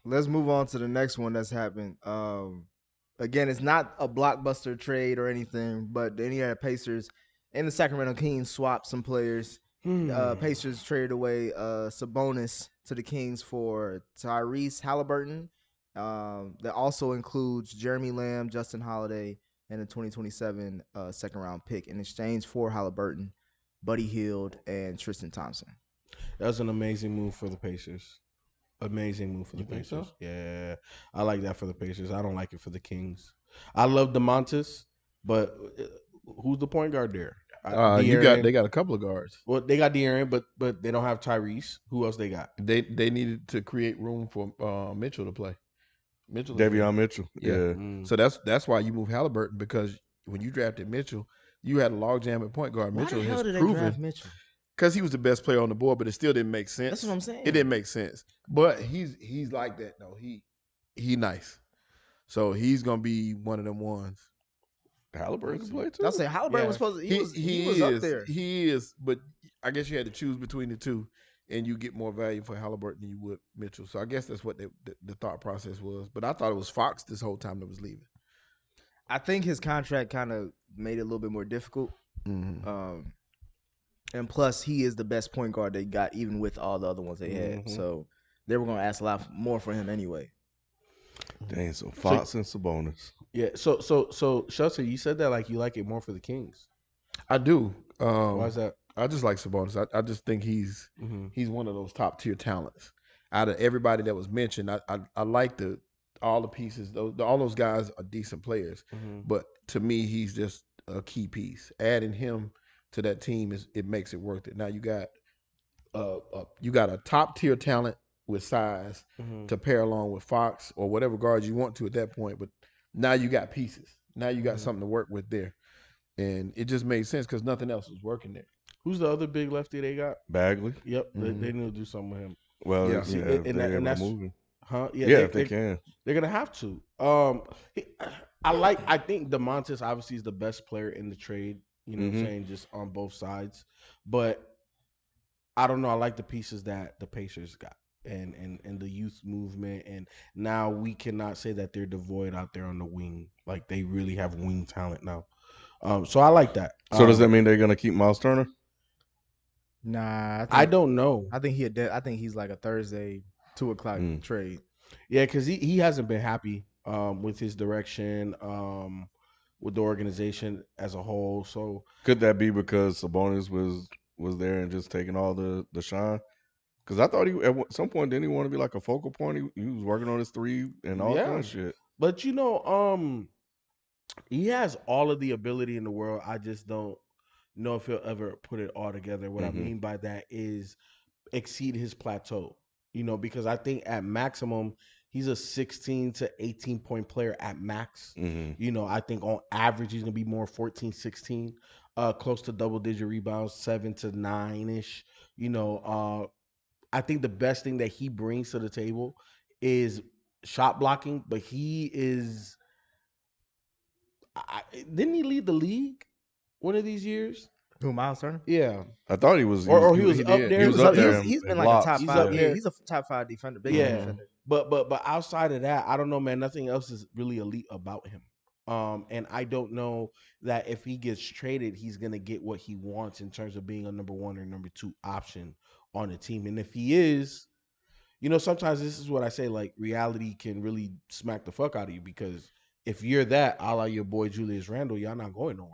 let's move on to the next one that's happened. Again, it's not a blockbuster trade or anything, but the Indiana Pacers and the Sacramento Kings swapped some players. Pacers traded away Sabonis to the Kings for Tyrese Halliburton. That also includes Jeremy Lamb, Justin Holiday, and a 2027 second round pick in exchange for Halliburton, Buddy Hield, and Tristan Thompson. That was an amazing move for the Pacers. Amazing move for the You think Pacers. so? Yeah, I like that for the Pacers. I don't like it for the Kings. I love Domantas, but who's the point guard there? They got a couple of guards. Well, they got De'Aaron, but they don't have Tyrese. Who else they got? They needed to create room for Mitchell to play. Mitchell, Davion Mitchell. Yeah. So that's why you move Halliburton, because when you drafted Mitchell, you had a logjam at point guard. Why Mitchell the hell has did they proven draft Mitchell? because he was the best player on the board, but it still didn't make sense. That's what I'm saying. It didn't make sense. But he's like that though. He nice. So he's gonna be one of them ones. Halliburton can play too. I'll say Halliburton was supposed to. He was up there. He is, but I guess you had to choose between the two, and you get more value for Halliburton than you would Mitchell. So I guess that's what the thought process was. But I thought it was Fox this whole time that was leaving. I think his contract kind of made it a little bit more difficult. Mm-hmm. And plus, he is the best point guard they got, even with all the other ones they had. So they were going to ask a lot more for him anyway. Dang, so Fox and Sabonis. Yeah. So Shelter, you said that like you like it more for the Kings. I do. Why is that? I just like Sabonis. I just think he's one of those top tier talents. Out of everybody that was mentioned, I like all the pieces. All those guys are decent players, but to me, he's just a key piece. Adding him to that team it makes it worth it. Now you got a top tier talent with size to pair along with Fox or whatever guards you want to at that point. But now you got pieces. Now you got something to work with there, and it just made sense because nothing else was working there. Who's the other big lefty they got? Bagley. Yep, they need to do something with him. Well, Yeah. And that's moving. Huh? Yeah, if they can. They're gonna have to. I think Domantas obviously is the best player in the trade. You know what I'm saying? Just on both sides. But I don't know. I like the pieces that the Pacers got and the youth movement. And now we cannot say that they're devoid out there on the wing. Like they really have wing talent now. So I like that. So does that mean they're gonna keep Miles Turner? Nah, I don't know. I think he's like a Thursday 2:00 trade. Yeah, because he hasn't been happy with his direction, with the organization as a whole. So Could that be because Sabonis was there and just taking all the shine? Because I thought he at some point didn't he want to be like a focal point? He was working on his three and all kind of shit. But he has all of the ability in the world. I just don't know if he'll ever put it all together. What I mean by that is exceed his plateau. Because I think at maximum he's a 16 to 18 point player at max. I think on average he's gonna be more 14, 16, close to double digit rebounds, 7 to 9-ish. I think the best thing that he brings to the table is shot blocking, but he is. Didn't he lead the league one of these years? Who, Miles Turner? Yeah, I thought he was. Or he was up there. He was up there. He's been in like blocks. a top He's five. up Yeah, there. he's a top 5 defender. Big defender. But outside of that, I don't know, man. Nothing else is really elite about him. And I don't know that if he gets traded, he's gonna get what he wants in terms of being a number 1 or number 2 option on the team. And if he is, sometimes this is what I say, like reality can really smack the fuck out of you, because if you're that, a la your boy Julius Randle, y'all not going nowhere.